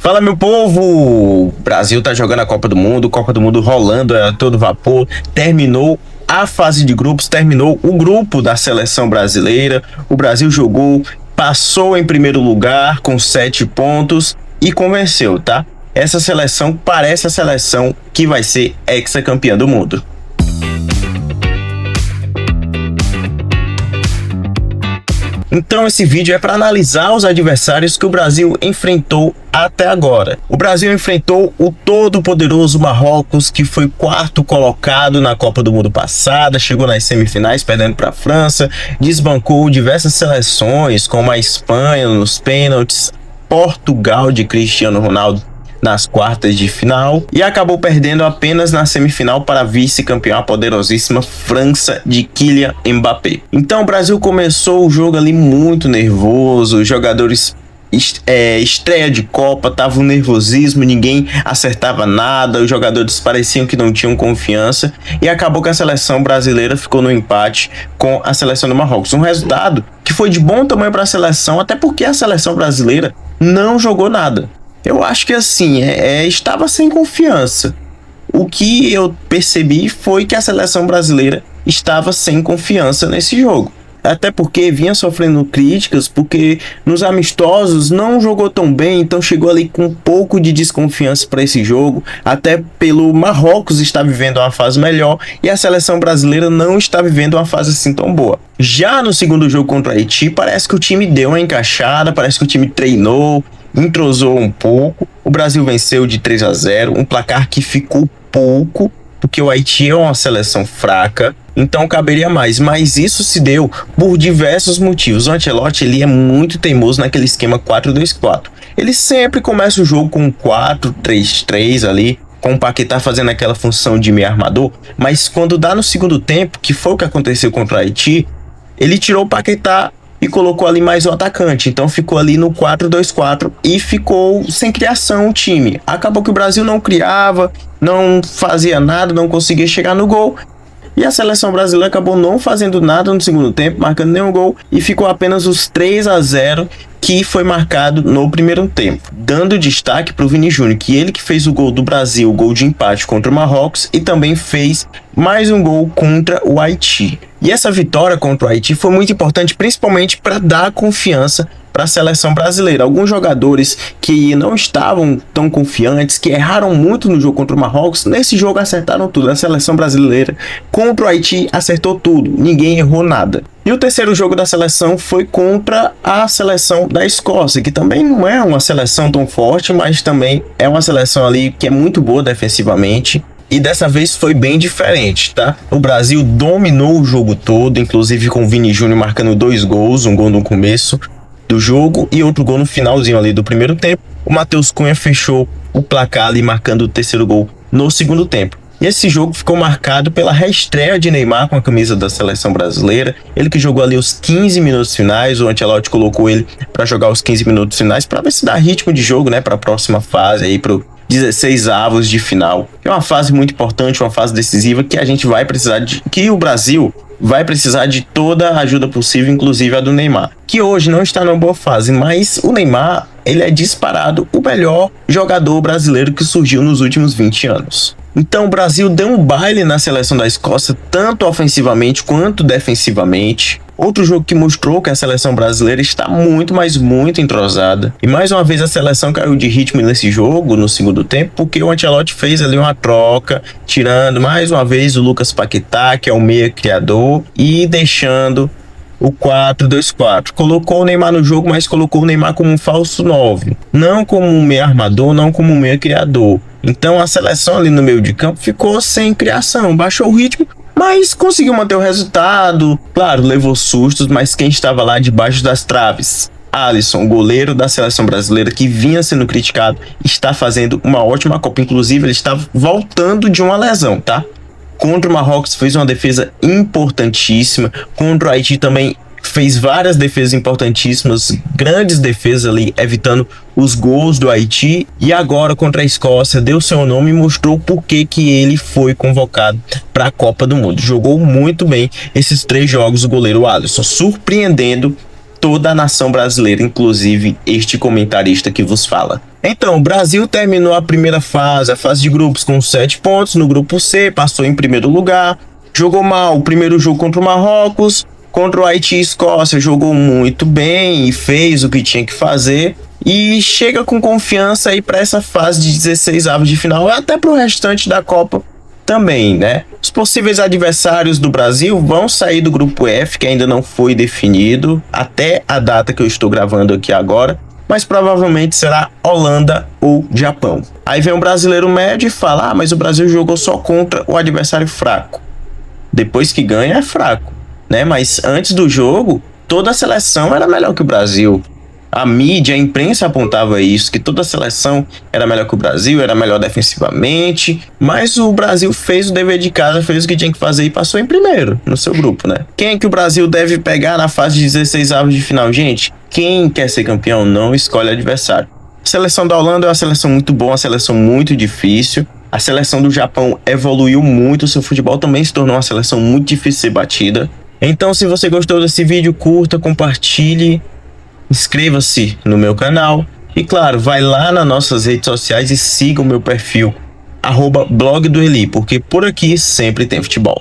Fala, meu povo! O Brasil tá jogando a Copa do Mundo rolando a todo vapor. Terminou a fase de grupos, terminou o grupo da seleção brasileira. O Brasil jogou, passou em primeiro lugar com 7 pontos e convenceu, tá? Essa seleção parece a seleção que vai ser hexacampeã do mundo. Então esse vídeo é para analisar os adversários que o Brasil enfrentou até agora. O Brasil enfrentou o todo-poderoso Marrocos, que foi quarto colocado na Copa do Mundo passada, chegou nas semifinais perdendo para a França, desbancou diversas seleções como a Espanha nos pênaltis, Portugal de Cristiano Ronaldo nas quartas de final e acabou perdendo apenas na semifinal para a vice-campeã, a poderosíssima França de Kylian Mbappé. Então o Brasil começou o jogo ali muito nervoso, os jogadores estreia de Copa, tava um nervosismo, ninguém acertava nada, os jogadores pareciam que não tinham confiança e acabou que a seleção brasileira ficou no empate com a seleção do Marrocos. Um resultado que foi de bom tamanho para a seleção, até porque a seleção brasileira não jogou nada. Eu acho que assim, estava sem confiança. O que eu percebi foi que a seleção brasileira estava sem confiança nesse jogo. Até porque vinha sofrendo críticas, porque nos amistosos não jogou tão bem, então chegou ali com um pouco de desconfiança para esse jogo. Até pelo Marrocos estar vivendo uma fase melhor e a seleção brasileira não está vivendo uma fase assim tão boa. Já no segundo jogo contra o Haiti, parece que o time deu uma encaixada, parece que o time treinou, entrosou um pouco. O Brasil venceu de 3-0, um placar que ficou pouco, porque o Haiti é uma seleção fraca, então caberia mais, mas isso se deu por diversos motivos. O Ancelotti, ele é muito teimoso naquele esquema 4-2-4. Ele sempre começa o jogo com um 4-3-3 ali, com o Paquetá fazendo aquela função de meio armador, mas quando dá no segundo tempo, que foi o que aconteceu contra o Haiti, ele tirou o Paquetá e colocou ali mais um atacante, então ficou ali no 4-2-4 e ficou sem criação o time. Acabou que o Brasil não criava, não fazia nada, não conseguia chegar no gol. E a seleção brasileira acabou não fazendo nada no segundo tempo, marcando nenhum gol, e ficou apenas os 3-0 que foi marcado no primeiro tempo. Dando destaque para o Vini Júnior, que ele que fez o gol do Brasil, o gol de empate contra o Marrocos, e também fez mais um gol contra o Haiti. E essa vitória contra o Haiti foi muito importante, principalmente para dar confiança para a seleção brasileira. Alguns jogadores que não estavam tão confiantes, que erraram muito no jogo contra o Marrocos, nesse jogo acertaram tudo. A seleção brasileira contra o Haiti acertou tudo, ninguém errou nada. E o terceiro jogo da seleção foi contra a seleção da Escócia, que também não é uma seleção tão forte, mas também é uma seleção ali que é muito boa defensivamente. E dessa vez foi bem diferente, tá? O Brasil dominou o jogo todo, inclusive com o Vini Júnior marcando 2 gols, um gol no começo do jogo e outro gol no finalzinho ali do primeiro tempo. O Matheus Cunha fechou o placar ali, marcando o terceiro gol no segundo tempo. E esse jogo ficou marcado pela reestreia de Neymar com a camisa da seleção brasileira. Ele que jogou ali os 15 minutos finais, o Ancelotti colocou ele para jogar os 15 minutos finais para ver se dá ritmo de jogo, né, para a próxima fase aí, pro 16 avos de final. É uma fase muito importante, uma fase decisiva que a gente vai precisar que o Brasil vai precisar de toda a ajuda possível, inclusive a do Neymar, que hoje não está numa boa fase, mas o Neymar, ele é disparado o melhor jogador brasileiro que surgiu nos últimos 20 anos. Então o Brasil deu um baile na seleção da Escócia, tanto ofensivamente quanto defensivamente. Outro jogo que mostrou que a seleção brasileira está muito, mas muito entrosada. E mais uma vez a seleção caiu de ritmo nesse jogo, no segundo tempo, porque o Ancelotti fez ali uma troca, tirando mais uma vez o Lucas Paquetá, que é o meia criador, e deixando o 4-2-4. Colocou o Neymar no jogo, mas colocou o Neymar como um falso 9. Não como um meia armador, não como um meia criador. Então a seleção ali no meio de campo ficou sem criação, baixou o ritmo, mas conseguiu manter o resultado. Claro, levou sustos, mas quem estava lá debaixo das traves? Alisson, goleiro da seleção brasileira, que vinha sendo criticado, está fazendo uma ótima Copa. Inclusive, ele está voltando de uma lesão, tá? Contra o Marrocos fez uma defesa importantíssima. Contra o Haiti também fez várias defesas importantíssimas, grandes defesas ali, evitando os gols do Haiti. E agora contra a Escócia deu seu nome e mostrou por que ele foi convocado para a Copa do Mundo. Jogou muito bem esses 3 jogos o goleiro Alisson, surpreendendo toda a nação brasileira, inclusive este comentarista que vos fala. Então, o Brasil terminou a primeira fase, a fase de grupos, com 7 pontos no grupo C, passou em primeiro lugar, jogou mal o primeiro jogo contra o Marrocos, contra o Haiti e Escócia jogou muito bem e fez o que tinha que fazer, e chega com confiança aí para essa fase de 16avos de final, até para o restante da Copa também, né? Os possíveis adversários do Brasil vão sair do grupo F, que ainda não foi definido até a data que eu estou gravando aqui agora, mas provavelmente será Holanda ou Japão. Aí vem um brasileiro médio e fala: mas o Brasil jogou só contra o adversário fraco. Depois que ganha é fraco, né? Mas antes do jogo, toda a seleção era melhor que o Brasil. A mídia, a imprensa apontava isso, que toda a seleção era melhor que o Brasil, era melhor defensivamente, mas o Brasil fez o dever de casa, fez o que tinha que fazer e passou em primeiro no seu grupo, né? Quem é que o Brasil deve pegar na fase de 16avos de final, gente? Quem quer ser campeão não escolhe adversário. A seleção da Holanda é uma seleção muito boa, uma seleção muito difícil. A seleção do Japão evoluiu muito, seu futebol também se tornou uma seleção muito difícil de ser batida. Então, se você gostou desse vídeo, curta, compartilhe, inscreva-se no meu canal e, claro, vai lá nas nossas redes sociais e siga o meu perfil @blogdoeli, porque por aqui sempre tem futebol.